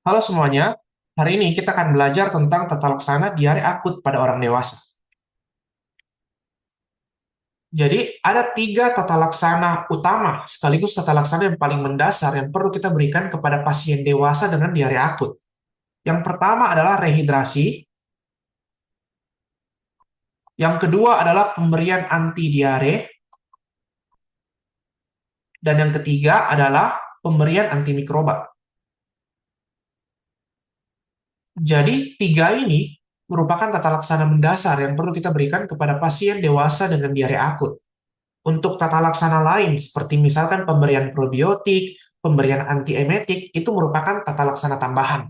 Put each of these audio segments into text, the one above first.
Halo semuanya, hari ini kita akan belajar tentang tata laksana diare akut pada orang dewasa. Jadi, ada tiga tata laksana utama, sekaligus tata laksana yang paling mendasar yang perlu kita berikan kepada pasien dewasa dengan diare akut. Yang pertama adalah rehidrasi, yang kedua adalah pemberian anti diare, dan yang ketiga adalah pemberian antimikroba. Jadi, tiga ini merupakan tata laksana mendasar yang perlu kita berikan kepada pasien dewasa dengan diare akut. Untuk tata laksana lain, seperti misalkan pemberian probiotik, pemberian antiemetik, itu merupakan tata laksana tambahan.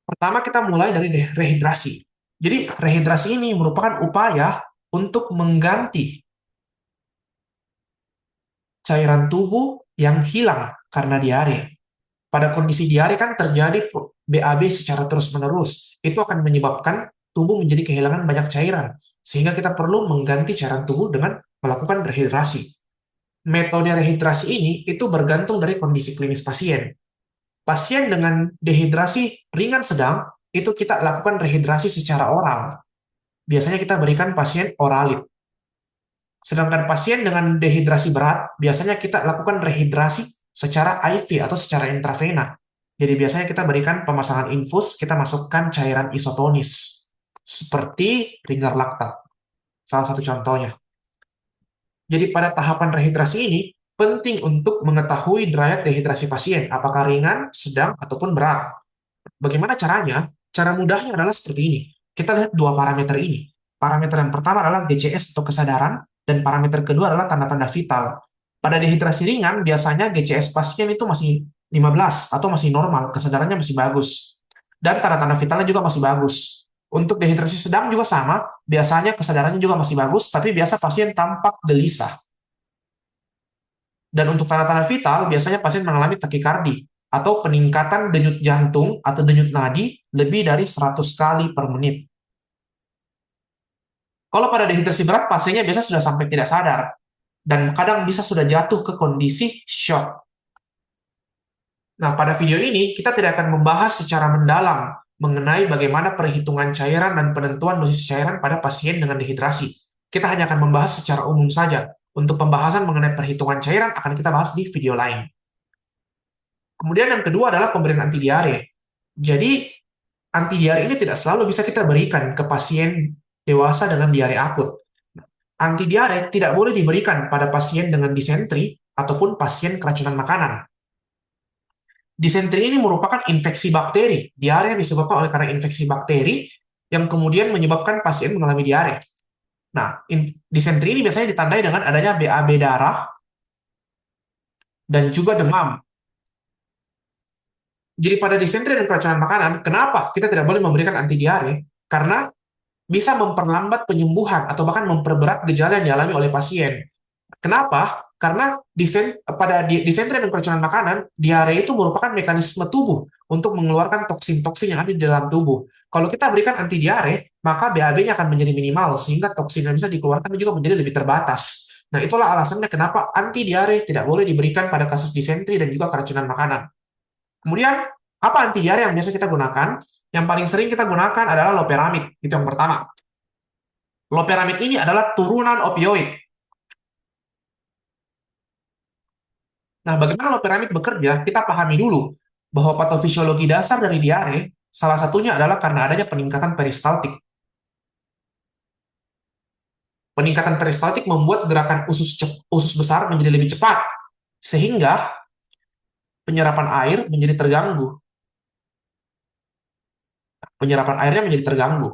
Pertama, kita mulai dari rehidrasi. Jadi, rehidrasi ini merupakan upaya untuk mengganti cairan tubuh yang hilang karena diare. Pada kondisi diare kan terjadi BAB secara terus-menerus. Itu akan menyebabkan tubuh menjadi kehilangan banyak cairan. Sehingga kita perlu mengganti cairan tubuh dengan melakukan rehidrasi. Metode rehidrasi ini itu bergantung dari kondisi klinis pasien. Pasien dengan dehidrasi ringan sedang, itu kita lakukan rehidrasi secara oral. Biasanya kita berikan pasien oralit. Sedangkan pasien dengan dehidrasi berat, biasanya kita lakukan rehidrasi secara IV atau secara intravena. Jadi biasanya kita berikan pemasangan infus, kita masukkan cairan isotonis. Seperti Ringer Lactat, salah satu contohnya. Jadi pada tahapan rehidrasi ini, penting untuk mengetahui derajat dehidrasi pasien, apakah ringan, sedang, ataupun berat. Bagaimana caranya? Cara mudahnya adalah seperti ini. Kita lihat dua parameter ini. Parameter yang pertama adalah GCS atau kesadaran, dan parameter kedua adalah tanda-tanda vital. Pada dehidrasi ringan, biasanya GCS pasien itu masih 15 atau masih normal, kesadarannya masih bagus. Dan tanda-tanda vitalnya juga masih bagus. Untuk dehidrasi sedang juga sama, biasanya kesadarannya juga masih bagus, tapi biasa pasien tampak gelisah. Dan untuk tanda-tanda vital, biasanya pasien mengalami takikardi atau peningkatan denyut jantung atau denyut nadi lebih dari 100 kali per menit. Kalau pada dehidrasi berat, pasiennya biasa sudah sampai tidak sadar dan kadang bisa sudah jatuh ke kondisi shock. Nah, pada video ini kita tidak akan membahas secara mendalam mengenai bagaimana perhitungan cairan dan penentuan dosis cairan pada pasien dengan dehidrasi. Kita hanya akan membahas secara umum saja. Untuk pembahasan mengenai perhitungan cairan akan kita bahas di video lain. Kemudian yang kedua adalah pemberian anti diare. Jadi, anti diare ini tidak selalu bisa kita berikan ke pasien dewasa dengan diare akut. Anti diare tidak boleh diberikan pada pasien dengan disentri ataupun pasien keracunan makanan. Disentri ini merupakan infeksi bakteri. Diare yang disebabkan oleh karena infeksi bakteri yang kemudian menyebabkan pasien mengalami diare. Nah, disentri ini biasanya ditandai dengan adanya BAB darah dan juga demam. Jadi pada disentri dan keracunan makanan, kenapa kita tidak boleh memberikan anti diare? Karena bisa memperlambat penyembuhan atau bahkan memperberat gejala yang dialami oleh pasien. Kenapa? Karena pada disentri dan keracunan makanan, diare itu merupakan mekanisme tubuh untuk mengeluarkan toksin-toksin yang ada di dalam tubuh. Kalau kita berikan anti diare, maka BAB-nya akan menjadi minimal, sehingga toksin yang bisa dikeluarkan juga menjadi lebih terbatas. Nah, itulah alasannya kenapa anti diare tidak boleh diberikan pada kasus disentri dan juga keracunan makanan. Kemudian, apa anti diare yang biasa kita gunakan? Yang paling sering kita gunakan adalah loperamid. Itu yang pertama. Loperamid ini adalah turunan opioid. Nah, bagaimana loperamid bekerja? Kita pahami dulu bahwa patofisiologi dasar dari diare salah satunya adalah karena adanya peningkatan peristaltik. Peningkatan peristaltik membuat gerakan usus besar menjadi lebih cepat, sehingga penyerapan air menjadi terganggu. Penyerapan airnya menjadi terganggu.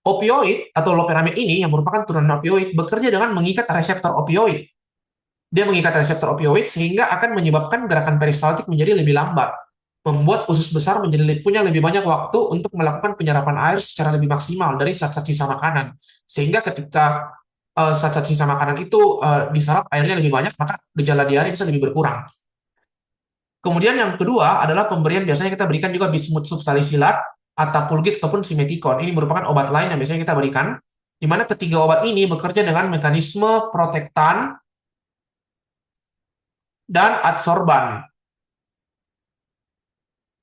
Opioid atau loperamid ini yang merupakan turunan opioid bekerja dengan mengikat reseptor opioid. Dia mengikat reseptor opioid sehingga akan menyebabkan gerakan peristaltik menjadi lebih lambat, membuat usus besar punya lebih banyak waktu untuk melakukan penyerapan air secara lebih maksimal dari zat-zat sisa makanan. Sehingga ketika zat-zat sisa makanan itu diserap airnya lebih banyak, maka gejala diare bisa lebih berkurang. Kemudian yang kedua adalah pemberian biasanya kita berikan juga bismut subsalisilat, atapulgit ataupun simeticon. Ini merupakan obat lain yang biasanya kita berikan, di mana ketiga obat ini bekerja dengan mekanisme protektan dan adsorban.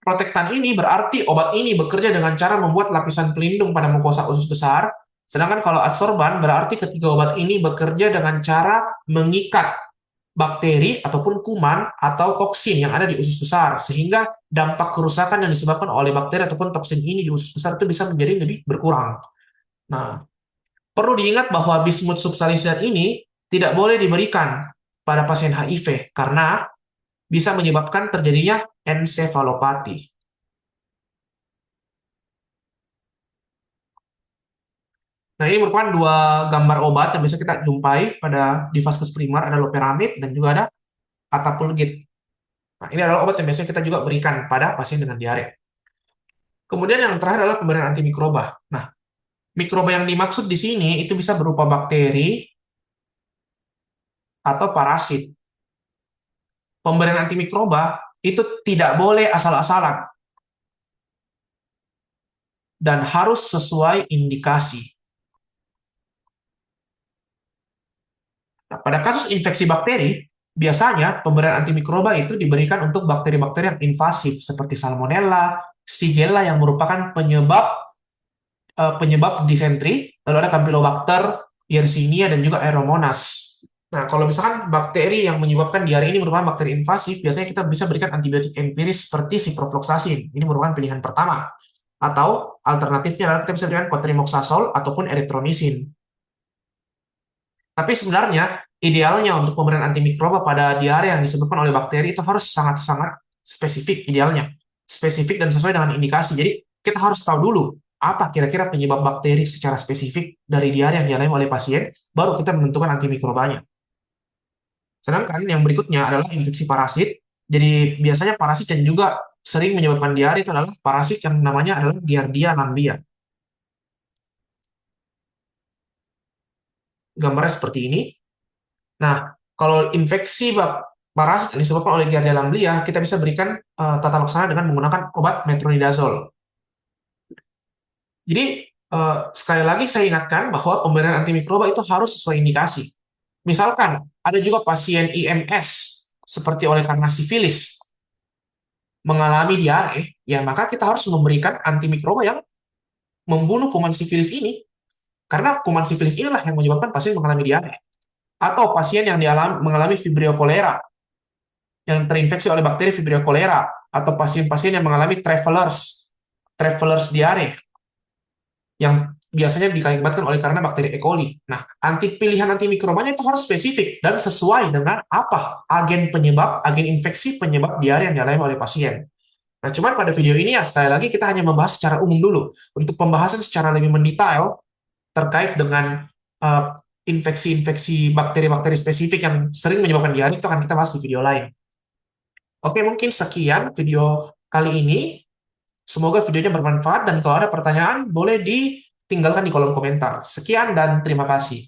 Protektan ini berarti obat ini bekerja dengan cara membuat lapisan pelindung pada mukosa usus besar, sedangkan kalau adsorban berarti ketiga obat ini bekerja dengan cara mengikat bakteri ataupun kuman atau toksin yang ada di usus besar, sehingga dampak kerusakan yang disebabkan oleh bakteri ataupun toksin ini di usus besar itu bisa menjadi lebih berkurang. Nah, perlu diingat bahwa bismut subsalicylate ini tidak boleh diberikan pada pasien HIV karena bisa menyebabkan terjadinya ensefalopati. Nah, ini merupakan dua gambar obat yang bisa kita jumpai pada di vaskes primer, ada loperamid dan juga ada atapulgit. Nah, ini adalah obat yang biasanya kita juga berikan pada pasien dengan diare. Kemudian yang terakhir adalah pemberian antimikroba. Nah, mikroba yang dimaksud di sini itu bisa berupa bakteri atau parasit. Pemberian antimikroba itu tidak boleh asal-asalan dan harus sesuai indikasi. Nah, pada kasus infeksi bakteri, biasanya pemberian antimikroba itu diberikan untuk bakteri-bakteri yang invasif seperti Salmonella, Shigella yang merupakan penyebab disentri, lalu ada Campylobacter, Yersinia dan juga Aeromonas. Nah, kalau misalkan bakteri yang menyebabkan diare ini merupakan bakteri invasif, biasanya kita bisa berikan antibiotik empiris seperti ciprofloxacin. Ini merupakan pilihan pertama. Atau alternatifnya adalah kita bisa berikan cotrimoxazole ataupun erythromycin. Tapi sebenarnya idealnya untuk pemberian antimikroba pada diare yang disebabkan oleh bakteri itu harus sangat-sangat spesifik idealnya. Spesifik dan sesuai dengan indikasi. Jadi kita harus tahu dulu apa kira-kira penyebab bakteri secara spesifik dari diare yang dialami oleh pasien, baru kita menentukan antimikrobanya. Sedangkan yang berikutnya adalah infeksi parasit. Jadi biasanya parasit yang juga sering menyebabkan diare itu adalah parasit yang namanya adalah Giardia lamblia. Gambarnya seperti ini. Nah, kalau infeksi parasit yang disebabkan oleh Giardia lamblia, kita bisa berikan tata laksana dengan menggunakan obat metronidazole. Jadi, sekali lagi saya ingatkan bahwa pemberian antimikroba itu harus sesuai indikasi. Misalkan, ada juga pasien IMS, seperti oleh karena sifilis, mengalami diare, ya maka kita harus memberikan antimikroba yang membunuh kuman sifilis ini. Karena kuman sifilis inilah yang menyebabkan pasien mengalami diare. Atau pasien yang mengalami Vibrio cholera, yang terinfeksi oleh bakteri Vibrio cholera, atau pasien-pasien yang mengalami travelers diare, yang biasanya diakibatkan oleh karena bakteri E. coli. Nah, pilihan antimikrobanya itu harus spesifik dan sesuai dengan apa agen infeksi penyebab diare yang dialami oleh pasien. Nah, cuman pada video ini ya sekali lagi kita hanya membahas secara umum dulu. Untuk pembahasan secara lebih mendetail terkait dengan infeksi-infeksi bakteri-bakteri spesifik yang sering menyebabkan diare itu akan kita bahas di video lain. Oke, mungkin sekian video kali ini. Semoga videonya bermanfaat dan kalau ada pertanyaan boleh ditinggalkan di kolom komentar. Sekian dan terima kasih.